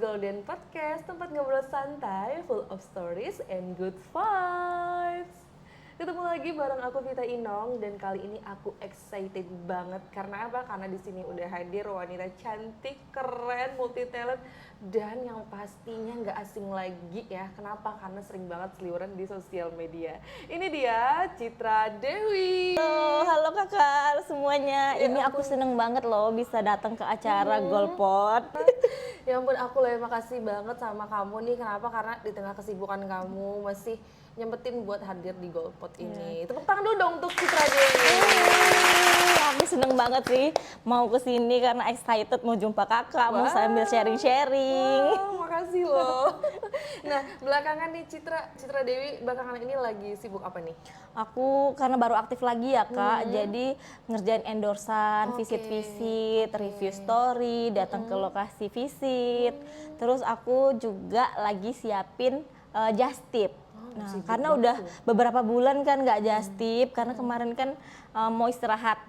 Golden Podcast, tempat ngobrol santai, full of stories and good vibes. Ketemu lagi bareng aku Vita Inong dan kali ini aku excited banget karena apa? Karena di sini udah hadir wanita cantik, keren, multi talent dan yang pastinya nggak asing lagi ya. Kenapa? Karena sering banget seliweran di sosial media. Ini dia Citra Dewi. Halo kakak semuanya. Ya Ini aku ampun. seneng banget loh bisa datang ke acara Golpot. Ya ampun, aku makasih banget sama kamu nih. Kenapa? Karena di tengah kesibukan kamu masih nyempetin buat hadir di Golpot ini. Tepuk tangan dulu dong untuk Citra Dewi. Aku seneng banget sih mau kesini karena excited mau jumpa kakak, mau sambil sharing-sharing. Wow, makasih loh. Nah, belakangan nih Citra Dewi belakangan ini lagi sibuk apa nih? Aku karena baru aktif lagi ya kak, jadi ngerjain endorsan, Oke, visit-visit, review story, datang ke lokasi visit. Terus aku juga lagi siapin just tip. Nah, sibuk karena banget udah tuh. beberapa bulan kan nggak just tip, karena kemarin kan mau istirahat,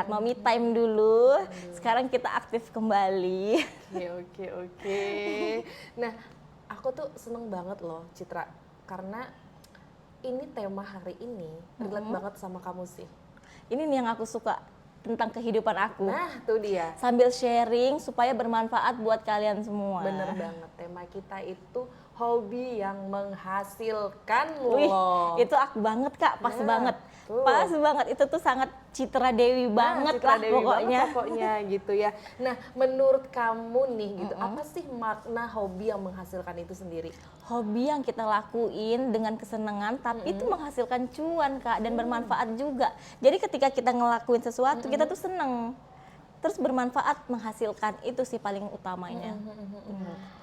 mau me time dulu. Sekarang kita aktif kembali. Oke. Nah, aku tuh seneng banget loh Citra karena ini tema hari ini relate banget sama kamu sih. Ini nih yang aku suka tentang kehidupan aku. Nah, tuh dia. Sambil sharing supaya bermanfaat buat kalian semua. Bener banget, tema kita itu hobi yang menghasilkan Wih, loh. itu aku banget kak, pas Nah, banget. tuh. Pas banget, itu tuh sangat Citra Dewi banget Citra lah Dewi pokoknya. banget pokoknya gitu ya. Nah, menurut kamu nih gitu, apa sih makna hobi yang menghasilkan itu sendiri? Hobi yang kita lakuin dengan kesenangan, tapi itu menghasilkan cuan kak, dan bermanfaat juga. Jadi ketika kita ngelakuin sesuatu, kita tuh seneng. Terus bermanfaat, menghasilkan, itu sih paling utamanya.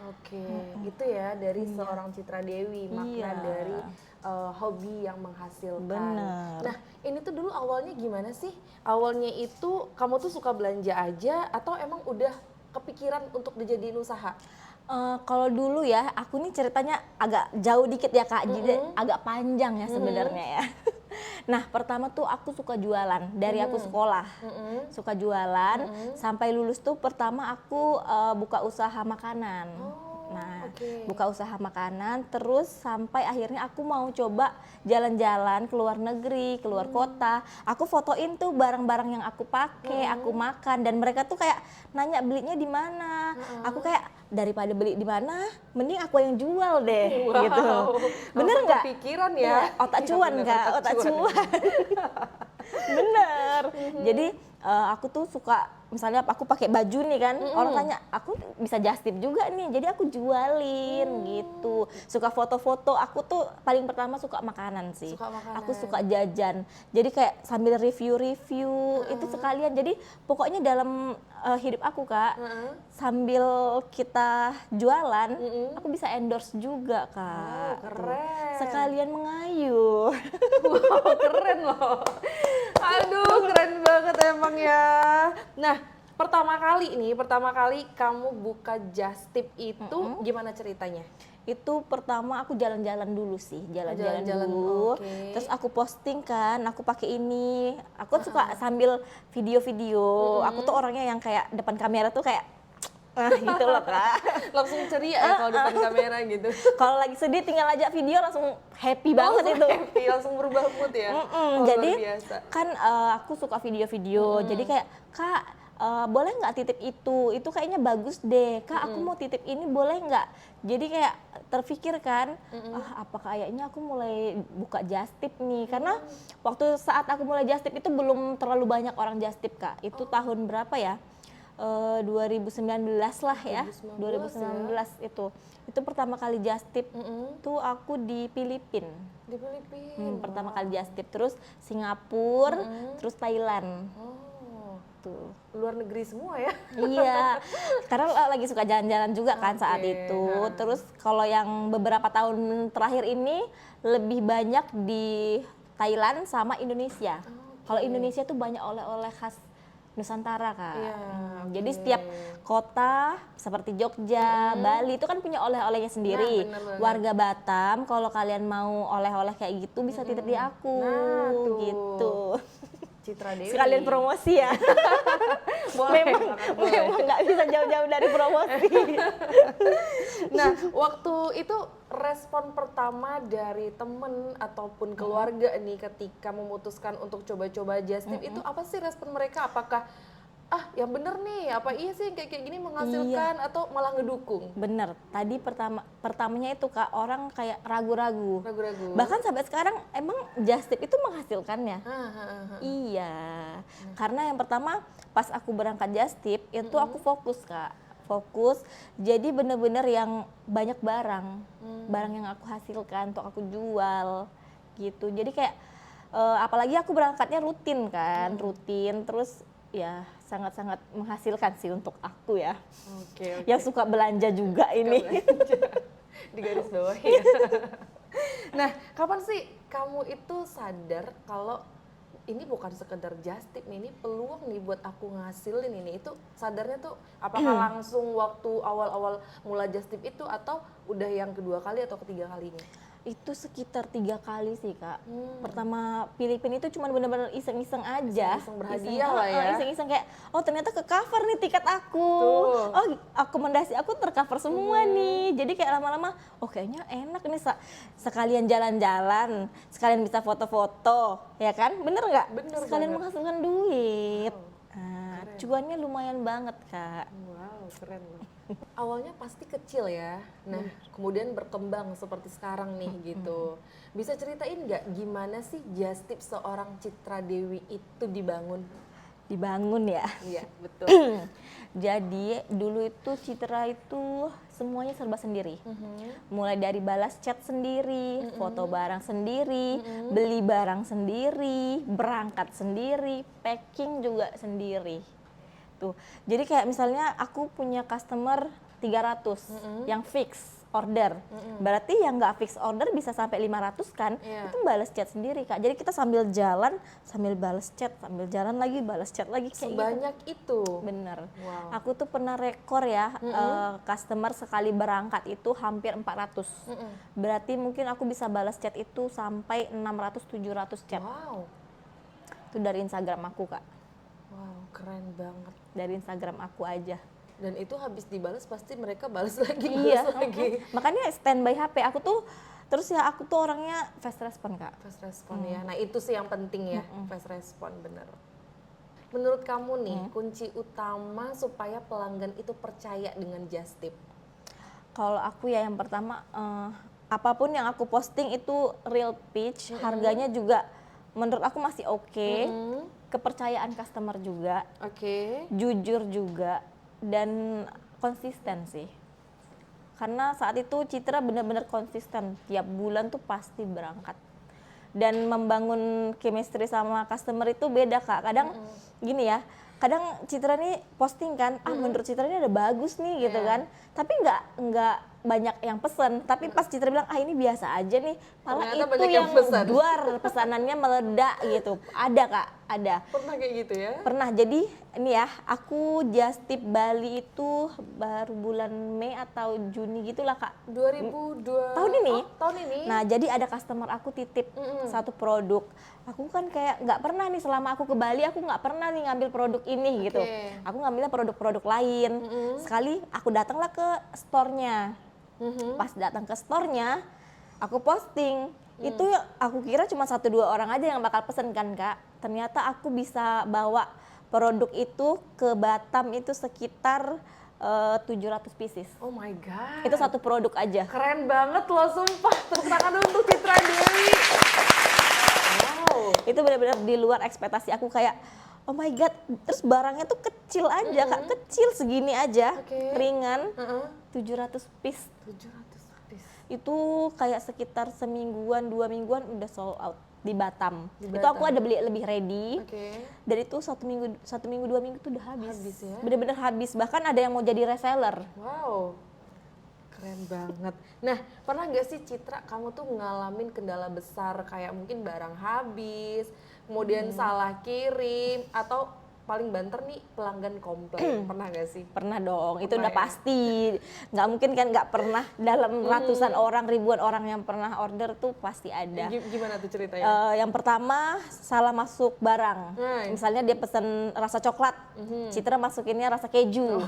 Oke, itu ya dari seorang Citra Dewi, makna Iya. dari hobi yang menghasilkan. Bener. Nah, ini tuh dulu awalnya gimana sih? Awalnya itu kamu tuh suka belanja aja atau emang udah kepikiran untuk dijadiin usaha? Kalau dulu ya, aku nih ceritanya agak jauh dikit ya kak, jadi agak panjang ya sebenarnya ya. Nah, pertama tuh aku suka jualan dari aku sekolah, suka jualan sampai lulus tuh pertama aku buka usaha makanan. Nah, oke. buka usaha makanan terus sampai akhirnya aku mau coba jalan-jalan ke luar negeri, keluar kota. Aku fotoin tuh barang-barang yang aku pakai, aku makan, dan mereka tuh kayak nanya belinya di mana. Aku kayak daripada beli di mana, mending aku yang jual deh, Wow, gitu. Bener langsung nggak? kepikiran ya? Iya, otak Iya, cuan bener, kak, otak cuan. Bener. Jadi aku tuh suka, misalnya aku pakai baju nih kan, orang tanya, aku bisa just tip juga nih, jadi aku jualin gitu. Suka foto-foto, aku tuh paling pertama suka makanan sih. Suka makanan. Aku suka jajan, jadi kayak sambil review-review itu sekalian. Jadi pokoknya dalam hidup aku kak, sambil kita jualan, aku bisa endorse juga kak. Wow, keren. Sekalian mengayuh. Wow, keren loh. Aduh, keren banget emang ya. Nah, pertama kali kamu buka Just Tip itu gimana ceritanya? Itu pertama aku jalan-jalan dulu sih, jalan-jalan jalan-jalan, dulu. oke. Terus aku posting kan, aku pakai ini. Aku suka sambil video-video. Aku tuh orangnya yang kayak depan kamera tuh kayak gitu loh kak. Langsung ceria ya kalau depan kamera gitu. Kalau lagi sedih tinggal aja video langsung happy banget Langsung itu. happy, langsung berubah mood ya. Oh, Jadi luar biasa. kan aku suka video-video. Jadi kayak kak boleh nggak titip itu? Itu kayaknya bagus deh. Kak aku mau titip ini boleh nggak? Jadi kayak terpikir kan, apa kayaknya aku mulai buka just tip nih. Karena waktu saat aku mulai just tip itu belum terlalu banyak orang just tip kak. Itu tahun berapa ya? 2019 lah ya. 2019 itu pertama kali just tip tuh aku di Filipina. Di Filipina. Pertama kali just tip, terus Singapura, terus Thailand. Oh, Tuh. luar negeri semua ya. Iya, karena lagi suka jalan-jalan juga kan saat Oke, itu. Terus kalau yang beberapa tahun terakhir ini lebih banyak di Thailand sama Indonesia. Kalau Indonesia tuh banyak oleh-oleh khas Nusantara kak. Iya, Jadi setiap kota seperti Jogja, Bali itu kan punya oleh-olehnya sendiri. Nah, bener banget. Warga Batam kalau kalian mau oleh-oleh kayak gitu bisa titip di aku, Nah, tuh. gitu. Citra Dewi. Sekalian promosi ya. Boleh, Memang nggak bisa jauh-jauh dari promosi. Nah, waktu itu respon pertama dari temen ataupun keluarga nih ketika memutuskan untuk coba-coba just tip itu apa sih respon mereka? Apakah yang bener nih, apa iya sih kayak gini menghasilkan atau malah ngedukung? Bener, tadi pertamanya itu Kak, orang kayak ragu-ragu. Ragu-ragu. Bahkan sampai sekarang emang just tip itu menghasilkannya. Ah. Iya, karena yang pertama pas aku berangkat just tip itu aku fokus Kak, fokus. Jadi bener-bener yang banyak barang yang aku hasilkan untuk aku jual gitu. Jadi kayak apalagi aku berangkatnya rutin kan, rutin terus ya sangat-sangat menghasilkan sih untuk aku ya. Oke. Yang suka belanja juga ini. Di garis bawah ya. Nah, kapan sih kamu itu sadar kalau ini bukan sekedar just tip nih, ini peluang nih buat aku ngasilin ini. Itu sadarnya tuh apakah langsung waktu awal-awal mulai just tip itu atau udah yang kedua kali atau ketiga kalinya? Itu sekitar 3 kali sih Kak. Pertama Filipina itu cuma benar-benar iseng-iseng aja. Iseng berhadiah lah ya. Iseng-iseng kayak, oh ternyata ke cover nih tiket aku. Tuh. Oh akomodasi aku tercover semua nih. Jadi kayak lama-lama, oh kayaknya enak nih sekalian jalan-jalan, sekalian bisa foto-foto, ya kan? Bener nggak? Bener Sekalian banget. menghasilkan duit. Wow, Nah, cuannya lumayan banget Kak. Wow, keren loh. Awalnya pasti kecil ya, nah kemudian berkembang seperti sekarang nih gitu. Bisa ceritain nggak gimana sih just tip seorang Citra Dewi itu dibangun? Dibangun ya. Iya, betul. Jadi dulu itu Citra itu semuanya serba sendiri. Mulai dari balas chat sendiri, foto barang sendiri, beli barang sendiri, berangkat sendiri, packing juga sendiri. Tuh. Jadi kayak misalnya aku punya customer 300 yang fix order. Berarti yang nggak fix order bisa sampai 500 kan? Iya. Itu balas chat sendiri Kak. Jadi kita sambil jalan, sambil balas chat, sambil jalan lagi balas chat lagi kayak gitu. Sebanyak itu. Bener. Wow. Aku tuh pernah rekor ya, customer sekali berangkat itu hampir 400. Berarti mungkin aku bisa balas chat itu sampai 600-700 chat. Wow. Itu dari Instagram aku Kak. Wow, keren banget. Dari Instagram aku aja. Dan itu habis dibalas pasti mereka balas lagi, Iya. balas lagi. Makanya standby HP aku tuh, terus ya aku tuh orangnya fast respon Kak. Fast respon ya. Nah, itu sih yang penting ya, fast respon bener. Menurut kamu nih, kunci utama supaya pelanggan itu percaya dengan just tip? Kalau aku ya yang pertama, apapun yang aku posting itu real pitch, harganya juga menurut aku masih oke. Kepercayaan customer juga, Oke. jujur juga, dan konsisten sih. Karena saat itu Citra benar-benar konsisten, tiap bulan tuh pasti berangkat. Dan membangun chemistry sama customer itu beda Kak. Kadang gini ya, kadang Citra nih posting kan, menurut Citra ini ada bagus nih gitu kan. Tapi nggak banyak yang pesen, tapi pas Citra bilang ini biasa aja nih, malah Ternyata itu banyak yang yang pesan. duar pesanannya meledak gitu. Ada Kak, ada. Pernah kayak gitu ya? Pernah. Jadi ini ya, aku just tip Bali itu baru bulan Mei atau Juni gitulah Kak. 2002. Tahun ini. Oh, tahun ini. Nah, jadi ada customer aku titip satu produk. Aku kan kayak nggak pernah nih selama aku ke Bali, aku nggak pernah nih ngambil produk ini gitu. Aku ngambilnya produk-produk lain. Sekali aku datanglah ke store-nya. Pas datang ke store-nya, aku posting. Itu aku kira cuma 1-2 orang aja yang bakal pesen kan Kak. Ternyata aku bisa bawa produk itu ke Batam itu sekitar 700 pieces. Oh my god. Itu satu produk aja. Keren banget loh, sumpah. Tepuk tangan untuk Citra Dewi. Wow. Itu benar-benar di luar ekspektasi aku, kayak oh my god. Terus barangnya tuh kecil aja Kak, kecil segini aja, ringan. 700 piece. 700 piece. Itu kayak sekitar semingguan, 2 mingguan udah sold out di Batam. Di Itu Batam. aku ada beli lebih ready. Oke. Dan itu 1 minggu 2 minggu tuh udah habis. Habis ya? Bener-bener habis. Bahkan ada yang mau jadi reseller. Wow. Keren banget. Nah, pernah nggak sih Citra kamu tuh ngalamin kendala besar kayak mungkin barang habis, kemudian salah kirim, atau paling banter nih pelanggan komplain, pernah gak sih? Pernah dong, itu Pernah udah ya? pasti. Nggak mungkin kan nggak pernah, dalam ratusan orang, ribuan orang yang pernah order tuh pasti ada. Gimana tuh ceritanya? Yang pertama salah masuk barang. Misalnya dia pesen rasa coklat, Citra masukinnya rasa keju.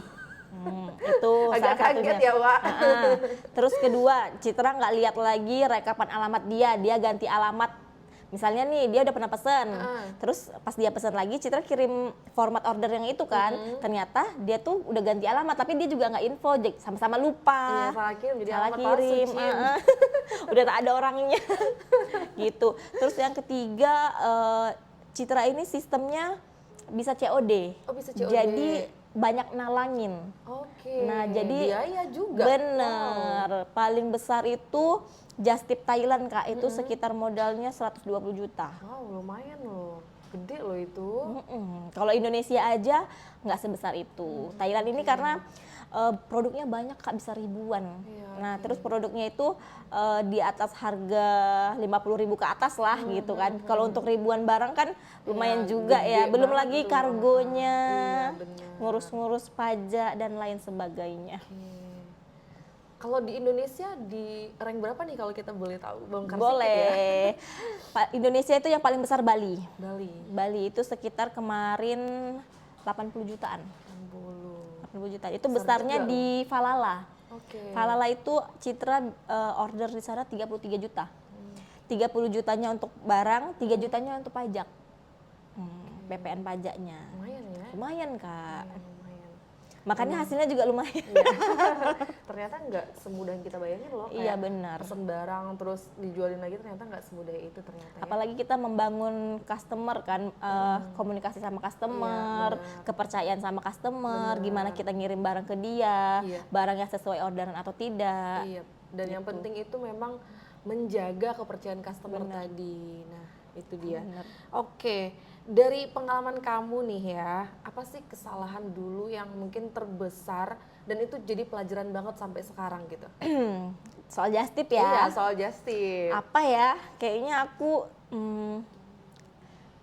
Itu Agak salah satunya. kaget ya, Wak. Terus kedua, Citra nggak lihat lagi rekapan alamat dia ganti alamat. Misalnya nih dia udah pernah pesen, terus pas dia pesen lagi Citra kirim format order yang itu kan, ternyata dia tuh udah ganti alamat tapi dia juga nggak info, sama-sama lupa. Iya, salah kirim jadi Salah alamat palsu, kirim, Cin. udah tak ada orangnya. Gitu. Terus yang ketiga, Citra ini sistemnya bisa COD. Oh, bisa COD. Jadi banyak nalangin. Oke. Nah, jadi biaya juga. bener, paling besar itu Just Tip Thailand Kak, itu sekitar modalnya 120 juta. Wow, lumayan loh. Gede loh itu. Kalau Indonesia aja nggak sebesar itu. Thailand ini karena produknya banyak Kak, bisa ribuan. Iya, Nah, terus produknya itu di atas harga 50.000 ke atas lah gitu kan. Kalau untuk ribuan barang kan lumayan juga gede ya. Belum banget lagi tuh. kargonya, Iya, bener. ngurus-ngurus pajak dan lain sebagainya. Kalau di Indonesia di rank berapa nih kalau kita boleh tahu? Bongkar sedikit ya. Boleh. Indonesia itu yang paling besar Bali. Bali. Bali itu sekitar kemarin 80 jutaan. 80 juta. Itu besarnya juga di Falala. Oke. Falala itu Citra order di sana 33 juta. 30 jutanya untuk barang, 3 jutanya untuk pajak. PPN pajaknya. Lumayan ya. Lumayan, Kak. Lumayan. Makanya hasilnya juga lumayan. Ternyata nggak semudah yang kita bayangin loh. Iya, kayak benar. Pesen barang terus dijualin lagi ternyata nggak semudah itu ternyata. Ya. Apalagi kita membangun customer kan, komunikasi sama customer, kepercayaan sama customer, gimana kita ngirim barang ke dia, Iya. barang yang sesuai orderan atau tidak. Iya. Dan yang penting itu memang menjaga kepercayaan customer tadi. Nah, itu dia. Benar. Oke, dari pengalaman kamu nih ya, apa sih kesalahan dulu yang mungkin terbesar dan itu jadi pelajaran banget sampai sekarang gitu? Soal just tip Iya, ya. soal just tip. Apa ya? Kayaknya aku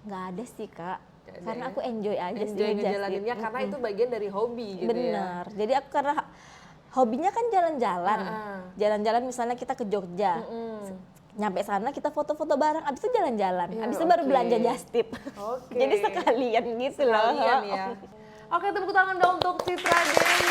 nggak ada sih Kak. Nggak ada Karena ya? aku enjoy aja sih Enjoy just ngejalaninnya tip. karena itu bagian dari hobi gitu ya. Benar. Jadi aku karena hobinya kan jalan-jalan. Heeh. Jalan-jalan misalnya kita ke Jogja. Nyampe sana kita foto-foto bareng, abis itu jalan-jalan. Ya, abis itu baru oke. belanja just tip. Oke. Jadi sekalian gitu loh. Sekalian ya. Oke, tepuk tangan dong untuk Citra Dewi.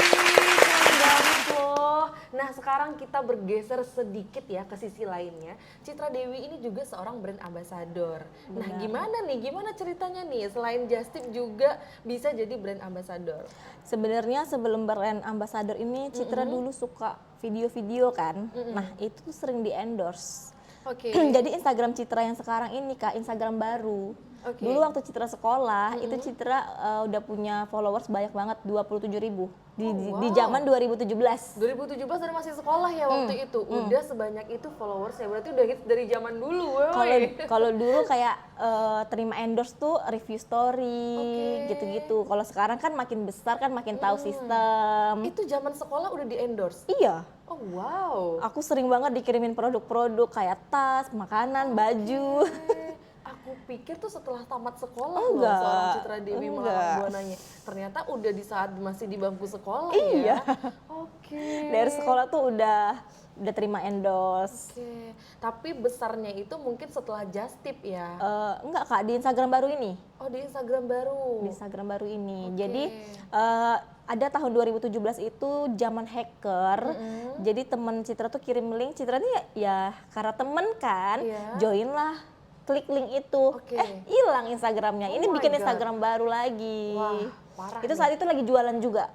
Keren banget loh. Nah, sekarang kita bergeser sedikit ya ke sisi lainnya. Citra Dewi ini juga seorang brand ambassador. Nah, gimana nih? Gimana ceritanya nih? Selain just tip juga bisa jadi brand ambassador. Sebenarnya sebelum brand ambassador ini Citra dulu suka video-video kan. Nah, itu tuh sering di-endorse. Oke. Jadi Instagram Citra yang sekarang ini Kak, Instagram baru. Oke. Dulu waktu Citra sekolah, itu Citra udah punya followers banyak banget, 27.000 di zaman 2017. 2017 dan masih sekolah ya waktu itu. Udah sebanyak itu followersnya. Berarti udah hits dari zaman dulu. woy. Kalau dulu kayak terima endorse tuh review story Oke. gitu-gitu. Kalau sekarang kan makin besar kan makin tahu sistem. Itu zaman sekolah udah di-endorse. Iya. Oh, wow. Aku sering banget dikirimin produk-produk kayak tas, makanan, baju. Aku pikir tuh setelah tamat sekolah Enggak, loh seorang Citra Dewi enggak. Malang Buananya. Ternyata udah di saat masih di bangku sekolah Iya. ya. Oke. Dari sekolah tuh udah terima endorse. Oke. Tapi besarnya itu mungkin setelah just tip ya. Enggak Kak, di Instagram baru ini. Oh, di Instagram baru. Di Instagram baru ini. Oke. Jadi ada tahun 2017 itu zaman hacker. Jadi teman Citra tuh kirim link, Citra nih ya karena temen kan, Iya. join lah, klik link itu. Oke. Hilang Instagramnya. Oh Ini my bikin God. Instagram baru lagi. Wah, parah Itu nih. saat itu lagi jualan juga.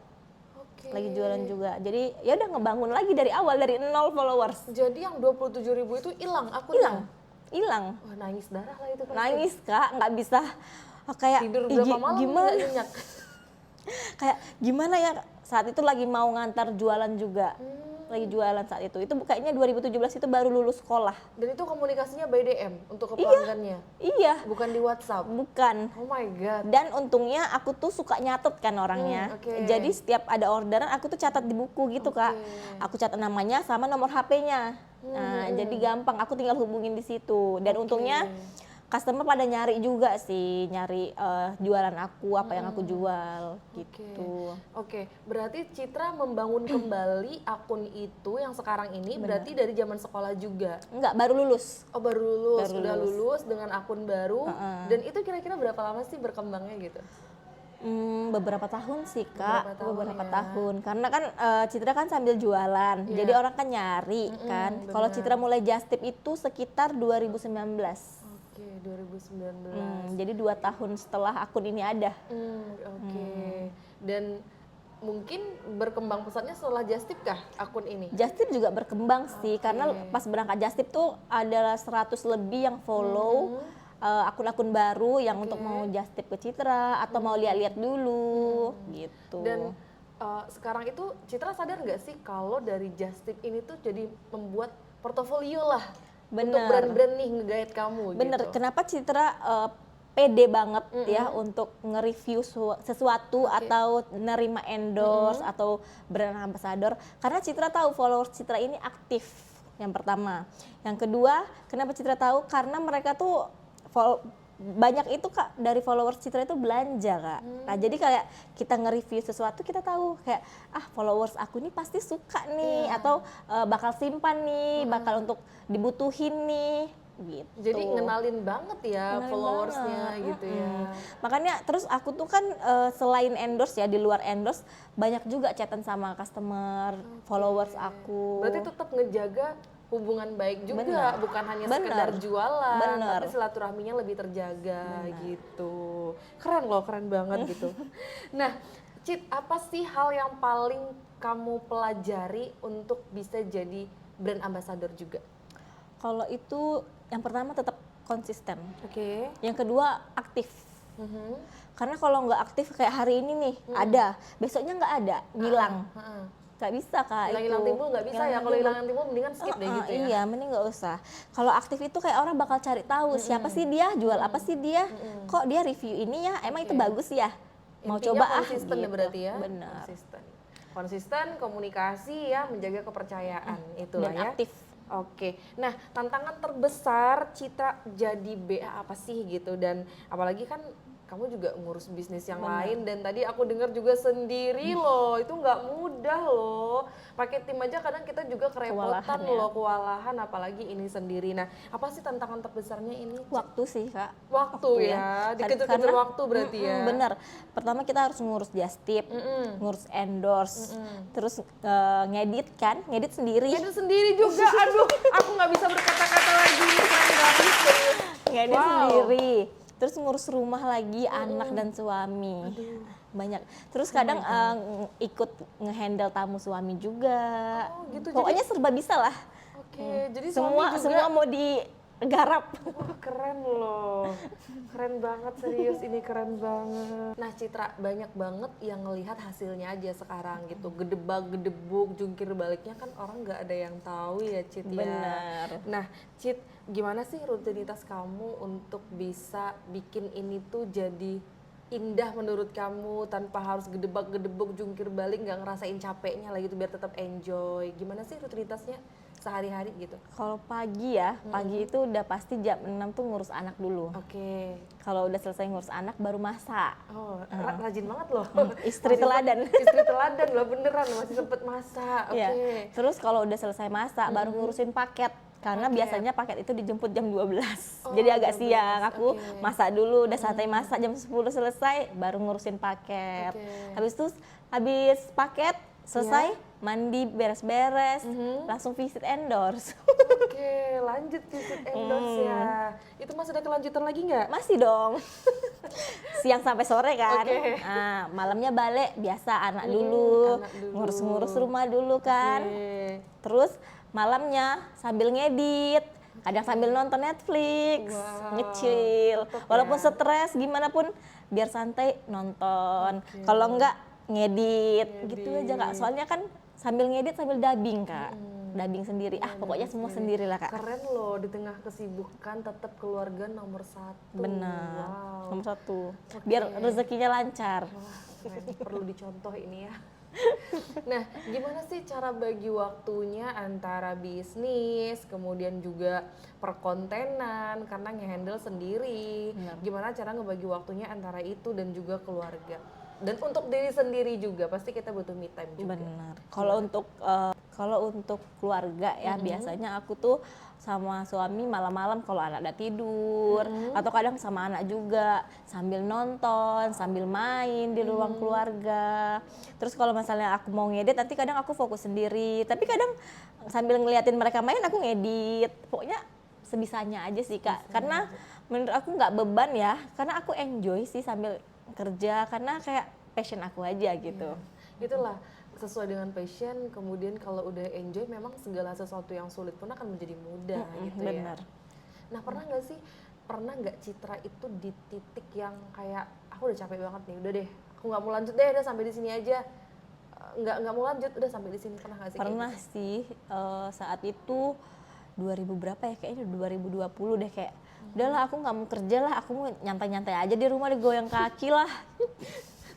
Oke. Lagi jualan juga. Jadi ya udah ngebangun lagi dari awal, dari 0 followers. Jadi yang 27.000 itu hilang akunnya. Hilang. Wah, nangis darah lah itu pasti. Nangis Kak, nggak bisa kayak Tidur "Ih, berapa malam gimana nggak nyenyak. kayak gimana ya, saat itu lagi mau ngantar jualan juga. Lagi jualan saat itu kayaknya 2017 itu baru lulus sekolah. Dan itu komunikasinya by DM untuk ke pelanggannya. Iya, Bukan di WhatsApp. bukan. Oh my god. Dan untungnya aku tuh suka nyatet kan orangnya. Oke. Jadi setiap ada orderan aku tuh catat di buku gitu Kak. Aku catat namanya sama nomor HP-nya. Nah, jadi gampang, aku tinggal hubungin di situ. Dan untungnya customer pada nyari juga sih, nyari jualan aku, apa yang aku jual gitu. Oke, berarti Citra membangun kembali akun itu yang sekarang ini berarti dari zaman sekolah juga? Enggak, baru lulus. Oh baru lulus, Baru udah lulus. lulus dengan akun baru. Dan itu kira-kira berapa lama sih berkembangnya gitu? Beberapa tahun sih Kak, Beberapa tahun, ya. tahun. Karena kan Citra kan sambil jualan, jadi orang kan nyari kan. Kalau Citra mulai just tip itu sekitar 2019. Oke, 2019. Jadi 2 tahun setelah akun ini ada. Oke. Dan mungkin berkembang pesatnya setelah just tip kah akun ini? Just tip juga berkembang sih, karena pas berangkat just tip tuh ada 100 lebih yang follow akun-akun baru yang untuk mau just tip ke Citra atau mau lihat-lihat dulu gitu. Dan sekarang itu Citra sadar nggak sih kalau dari just tip ini tuh jadi membuat portofolio lah untuk brand-brand nih nge-guide kamu Bener, gitu. kenapa Citra pede banget ya untuk nge-review sesuatu atau nerima endorse atau brand ambassador, karena Citra tahu followers Citra ini aktif, yang pertama. Yang kedua, kenapa Citra tahu? Karena mereka tuh banyak itu Kak, dari followers Citra itu belanja Kak. Nah jadi kayak kita nge-review sesuatu, kita tahu kayak followers aku nih pasti suka nih, atau bakal simpan nih, bakal untuk dibutuhin nih gitu. Jadi ngenalin banget ya followersnya gitu ya. Makanya terus aku tuh kan selain endorse ya, di luar endorse banyak juga chatan sama customer, followers aku. Berarti tetap ngejaga hubungan baik juga, bukan hanya sekedar jualan, tapi silaturahminya lebih terjaga gitu. Keren loh, keren banget gitu. Nah, Cit, apa sih hal yang paling kamu pelajari untuk bisa jadi brand ambassador juga? Kalau itu yang pertama tetap konsisten. Oke. Yang kedua aktif. Karena kalau nggak aktif kayak hari ini nih ada, besoknya nggak ada, ngilang. Nggak bisa Kak, hilang timbul nggak bisa ya, kalau hilangan timbul mendingan skip deh gitu ya. Iya, mending nggak usah. Kalau aktif itu kayak orang bakal cari tahu siapa sih dia, jual apa sih dia, kok dia review ini ya, emang itu bagus ya, mau Intinya coba konsisten ya gitu. berarti ya. Benar. Konsisten, komunikasi ya, menjaga kepercayaan itulah Dan ya. aktif. Oke, nah tantangan terbesar Citra jadi BA apa sih gitu, dan apalagi kan kamu juga ngurus bisnis yang lain, dan tadi aku dengar juga sendiri loh, itu nggak mudah loh. Pakai tim aja kadang kita juga kerepotan loh, kewalahan, apalagi ini sendiri. Nah, apa sih tantangan terbesarnya ini? Waktu sih Kak. Waktu ya, dikejar-kejar waktu berarti ya. Bener, pertama kita harus ngurus just tip, ngurus endorse, terus ngedit kan, ngedit sendiri. Ngedit sendiri juga, aduh aku nggak bisa berkata-kata lagi, ini keren banget. Ngedit sendiri. Terus ngurus rumah lagi, anak dan suami. Banyak. Terus kadang ikut ngehandle tamu suami juga. Gitu, pokoknya serba bisa lah. Oke, jadi Semua mau digarap. Wah, keren loh. Keren banget, serius ini keren banget. Nah, Citra, banyak banget yang ngelihat hasilnya aja sekarang gitu. Gedebak, gedebuk, jungkir baliknya kan orang nggak ada yang tahu ya, Cit ya. Benar. Nah, Cit, gimana sih rutinitas kamu untuk bisa bikin ini tuh jadi indah menurut kamu tanpa harus gedebak, gedebuk, jungkir balik, nggak ngerasain capeknya lah gitu, biar tetap enjoy. Gimana sih rutinitasnya sehari-hari gitu? Kalau pagi ya, pagi itu udah pasti jam 6 tuh ngurus anak dulu. Oke. Kalau udah selesai ngurus anak baru masak. Oh, rajin banget loh. Istri teladan. Istri teladan loh, beneran masih sempet masak. Oke. Iya. Terus kalau udah selesai masak baru ngurusin paket. Karena biasanya paket itu dijemput jam 12. Jadi agak siang, aku masak dulu, udah santai masak jam 10 selesai, baru ngurusin paket. Habis itu, habis paket selesai, mandi, beres-beres, langsung visit endorse. Oke, lanjut visit endorse ya. Itu masih ada kelanjutan lagi nggak? Masih dong. Siang sampai sore kan. Oke. Nah, malamnya balik, biasa anak dulu, ngurus-ngurus rumah dulu kan. Terus malamnya sambil ngedit, kadang sambil nonton Netflix, nge-chill. Walaupun stres gimana pun biar santai nonton. Kalau enggak ngedit gitu aja Kak. Soalnya kan sambil ngedit sambil dubbing Kak. Dubbing sendiri. Pokoknya semua sendiri lah Kak. Keren loh, di tengah kesibukan tetap keluarga nomor satu. Benar. Nomor satu. Biar rezekinya lancar. Wah, keren. Perlu dicontoh ini ya. Nah, gimana sih cara bagi waktunya antara bisnis, kemudian juga perkontenan, karena nge-handle sendiri. Benar. Gimana cara ngebagi waktunya antara itu dan juga keluarga. Dan untuk diri sendiri juga, pasti kita butuh me time juga. Benar. Kalau untuk keluarga ya biasanya aku tuh sama suami malam-malam kalau anak udah tidur atau kadang sama anak juga sambil nonton, sambil main di ruang keluarga. Terus kalau misalnya aku mau ngedit nanti kadang aku fokus sendiri, tapi kadang sambil ngeliatin mereka main aku ngedit. Pokoknya sebisanya aja sih Kak. Karena menurut aku nggak beban ya, karena aku enjoy sih sambil kerja karena kayak passion aku aja gitu. Itulah sesuai dengan passion, kemudian kalau udah enjoy memang segala sesuatu yang sulit pun akan menjadi mudah gitu Bener. ya. Nah, pernah nggak Citra itu di titik yang kayak aku udah capek banget nih, udah deh, aku nggak mau lanjut deh, udah sampai di sini aja. Nggak mau lanjut, udah sampai di sini. Pernah nggak sih? kayak Pernah gitu? sih saat itu 2000 berapa ya, kayaknya 2020 deh, kayak udahlah aku nggak mau kerja lah, aku mau nyantai-nyantai aja di rumah, digoyang kaki lah.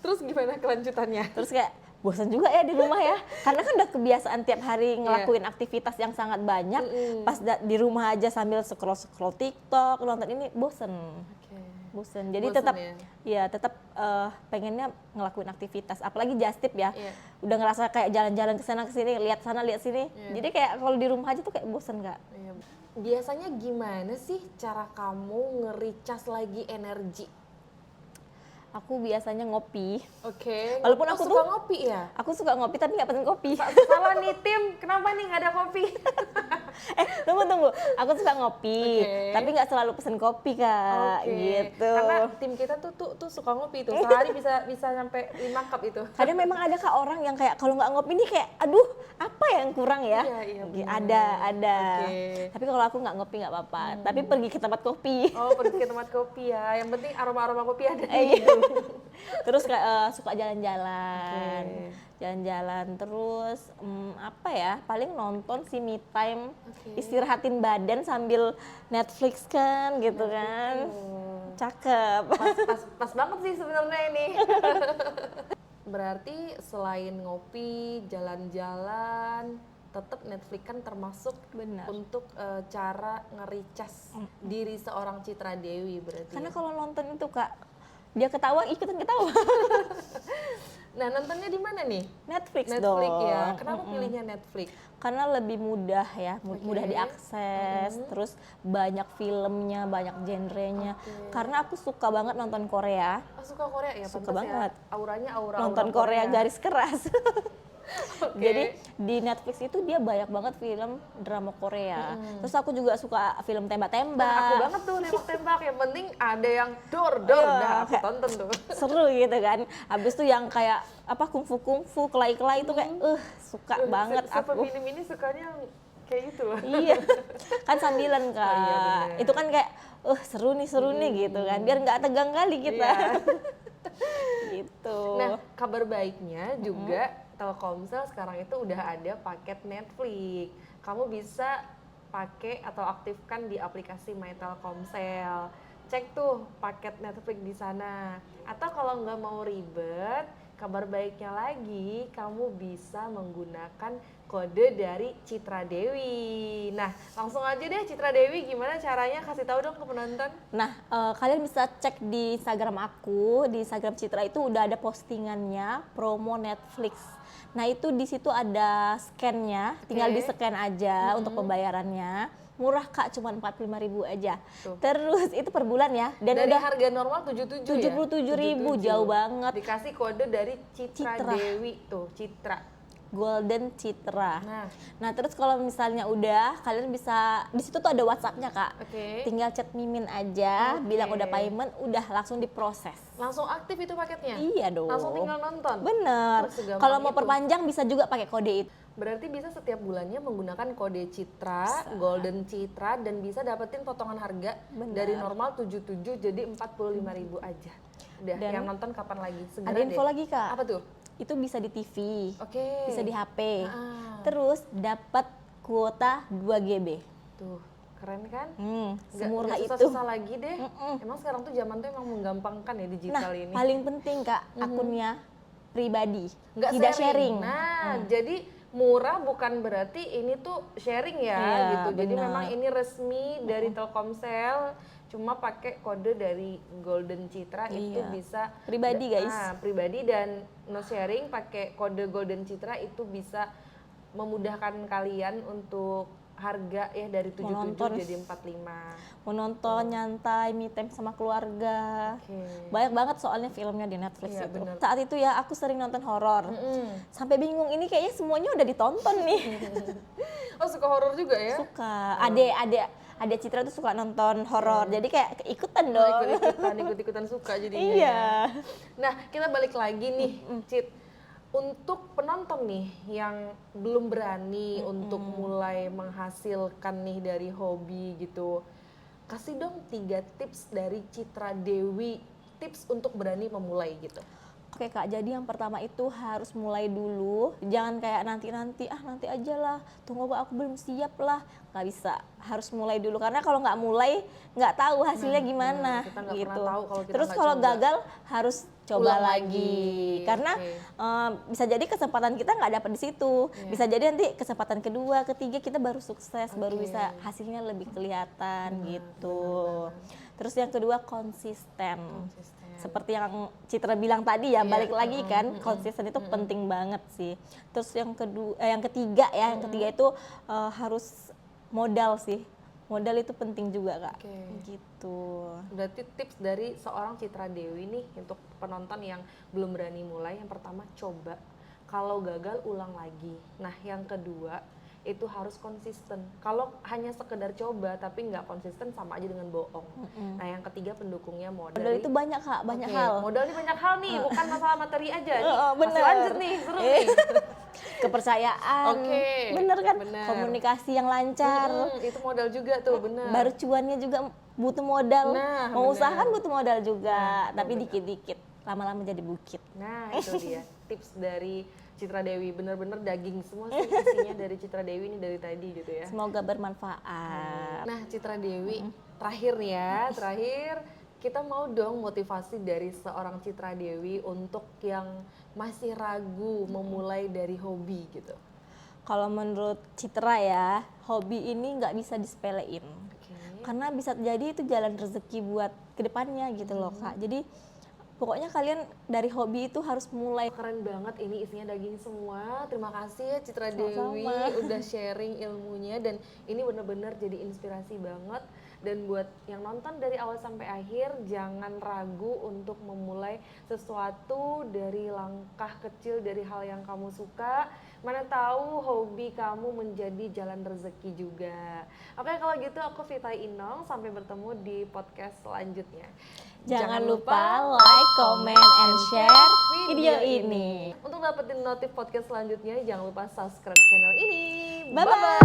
Terus gimana kelanjutannya? Terus kayak bosan juga ya di rumah ya, karena kan udah kebiasaan tiap hari ngelakuin aktivitas yang sangat banyak. Pas di rumah aja sambil scroll TikTok, nonton ini bosen. Oke. Bosen. Jadi Bosen tetap ya? tetap pengennya ngelakuin aktivitas, apalagi just tip ya. Iya. Udah ngerasa kayak jalan-jalan ke sana ke sini, lihat sana lihat sini. Jadi kayak kalau di rumah aja tuh kayak bosen, Kak. Iya. Biasanya gimana sih cara kamu nge-recharge lagi energi? Aku biasanya ngopi. Oke. Walaupun aku suka tuh- ngopi ya? Aku suka ngopi tapi nggak pesen kopi. Salah nih tim, kenapa nih nggak ada kopi? Tunggu. Aku suka ngopi, Oke. tapi nggak selalu pesen kopi, Kak. Oke. Gitu. Karena tim kita tuh suka ngopi tuh. Sehari bisa sampai 5 cup itu. Kadang memang ada Kak orang yang kayak kalau nggak ngopi nih kayak aduh apa yang kurang ya? Iya, benar. Ada. Oke. Tapi kalau aku nggak ngopi nggak apa-apa. Tapi pergi ke tempat kopi. Oh, pergi ke tempat kopi ya. Yang penting aroma-aroma kopi ada di Iya. hidung. Terus suka jalan-jalan. Oke. Jalan-jalan terus apa ya? Paling nonton sih me time, Oke. istirahatin badan sambil Netflix kan gitu kan. Cakep. Pas banget sih sebenarnya ini. Berarti selain ngopi, jalan-jalan, tetap Netflix kan termasuk Benar. untuk cara nge-recharge diri seorang Citra Dewi berarti. Karena ya? kalau nonton itu Kak, dia ketawa ikutan ketawa. Nah, nontonnya di mana nih? Netflix Netflix dong. ya. Kenapa pilihnya Netflix? Karena lebih mudah ya, mudah Oke. diakses, terus banyak filmnya, banyak genrenya. Karena aku suka banget nonton Korea, Oh, suka Korea ya? Suka pantes banget. Ya. Auranya aura nonton Korea garis keras. Oke. Jadi di Netflix itu dia banyak banget film drama Korea. Terus aku juga suka film Nah, aku tembak-tembak. banget tuh nembak-tembak. Yang penting ada yang dor. Nah, aku kayak- tonton tuh. Seru gitu kan. Habis itu yang kayak apa kungfu, kelai-kelai itu kayak suka banget Siapa aku. film ini sukanya kayak gitu loh. Iya, kan sambilan Kak. Oh, iya, bener. Itu kan kayak, seru nih gitu kan. Biar nggak tegang kali kita. Iya. Gitu. Nah, kabar baiknya juga Telkomsel sekarang itu udah ada paket Netflix. Kamu bisa pakai atau aktifkan di aplikasi My Telkomsel. Cek tuh paket Netflix di sana. Atau kalau nggak mau ribet, kabar baiknya lagi, kamu bisa menggunakan kode dari Citra Dewi. Nah, langsung aja deh Citra Dewi, gimana caranya? Kasih tahu dong ke penonton. Nah, kalian bisa cek di Instagram aku, di Instagram Citra itu udah ada postingannya promo Netflix. Nah, itu di situ ada scan-nya, tinggal Oke. di-scan aja untuk pembayarannya. Murah Kak, cuma 45.000 aja. Tuh. Terus itu per bulan ya. Dan Dari udah harga normal 77 ya? 77.000, jauh banget. Dikasih kode dari Citra, Citra. Dewi tuh, Citra. Golden Citra. Nah, Nah, terus kalau misalnya udah, kalian bisa di situ tuh ada WhatsApp-nya, Kak. oke. Tinggal chat Mimin aja, Oke. bilang udah payment, udah langsung diproses. Langsung aktif itu paketnya? Iya dong. Langsung tinggal nonton? Bener. Oh, segampang Kalau mau itu. perpanjang bisa juga pakai kode itu. Berarti bisa setiap bulannya menggunakan kode Citra, Golden Citra, dan bisa dapetin potongan harga Benar. dari normal 77 jadi 45.000 aja. Udah, Dan yang nonton kapan lagi? Segera Ada info deh. lagi, Kak. Apa tuh? Itu bisa di TV, Oke. bisa di HP. Ah. Terus dapat kuota 2 GB. Tuh, keren kan? Semurah Nggak itu. susah-susah lagi deh. Emang sekarang tuh zaman tuh emang menggampangkan ya Nah, digital ini. paling penting Kak, akunnya pribadi, Nggak tidak sharing. Nah, jadi murah bukan berarti ini tuh sharing ya Iya, gitu. Jadi benar. memang ini resmi dari Telkomsel, cuma pakai kode dari Golden Citra itu Iya. bisa Pribadi, guys. pribadi, dan no sharing pakai kode Golden Citra itu bisa memudahkan kalian untuk harga ya dari 77 Menonton. jadi 45. Mau nonton nyantai, me time sama keluarga. Oke. Banyak banget soalnya filmnya di Netflix Iya, itu. benar. Saat itu ya aku sering nonton horor. Sampai bingung ini kayaknya semuanya udah ditonton nih. Oh, suka horor juga ya? Suka. Ada Citra tuh suka nonton horor. Jadi kayak ikutan Oh, dong. ikut-ikutan suka jadinya. Iya. Nah, kita balik lagi nih, Cit. Untuk penonton nih yang belum berani untuk mulai menghasilkan nih dari hobi gitu, kasih dong 3 tips dari Citra Dewi, tips untuk berani memulai gitu. Oke Kak, jadi yang pertama itu harus mulai dulu. Jangan kayak nanti aja lah, tunggu aku belum siap lah. Nggak bisa, harus mulai dulu. Karena kalau nggak mulai, nggak tahu hasilnya gimana kita nggak gitu. pernah tahu kalau kita Terus nggak kalau coba. gagal, harus coba Ulang lagi. lagi. Karena Oke. bisa jadi kesempatan kita nggak dapat di situ. Bisa jadi nanti kesempatan kedua, ketiga kita baru sukses, baru bisa hasilnya lebih kelihatan gitu. Terus yang kedua konsisten. Seperti yang Citra bilang tadi ya, balik lagi kan, konsisten itu penting banget sih. Terus yang ketiga itu harus modal sih. Modal itu penting juga Kak. Oke. Gitu. Berarti tips dari seorang Citra Dewi nih untuk penonton yang belum berani mulai, yang pertama coba, kalau gagal ulang lagi. Nah, yang kedua itu harus konsisten. Kalau hanya sekedar coba tapi nggak konsisten sama aja dengan bohong. Nah, yang ketiga pendukungnya modal. Modal itu banyak Kak, banyak Oke, hal. modal ini banyak hal nih, bukan masalah materi aja nih. Masih bener. lanjut nih, seru nih. Kepercayaan, Oke, bener kan? bener. Komunikasi yang lancar. Itu modal juga tuh, bener. Baru cuannya juga butuh modal. Nah, Mau bener. usaha kan butuh modal juga, Nah, tapi bener. dikit-dikit, lama-lama jadi bukit. Nah, itu dia tips dari Citra Dewi, bener-bener daging semua sih isinya dari Citra Dewi ini dari tadi gitu ya. Semoga bermanfaat. Nah, Citra Dewi, terakhir ya, kita mau dong motivasi dari seorang Citra Dewi untuk yang masih ragu memulai dari hobi gitu. Kalau menurut Citra ya, hobi ini nggak bisa disepelein. Karena bisa jadi itu jalan rezeki buat kedepannya gitu loh Kak. Jadi pokoknya kalian dari hobi itu harus mulai. Keren banget, ini isinya daging semua. Terima kasih ya Citra Sama-sama. Dewi udah sharing ilmunya, dan ini bener-bener jadi inspirasi banget. Dan buat yang nonton dari awal sampai akhir, jangan ragu untuk memulai sesuatu dari langkah kecil, dari hal yang kamu suka. Mana tahu hobi kamu menjadi jalan rezeki juga. Oke, kalau gitu aku Vita Inong, sampai bertemu di podcast selanjutnya. Jangan lupa like, comment, and share video ini. Untuk dapetin notif podcast selanjutnya, jangan lupa subscribe channel ini. Bye-bye.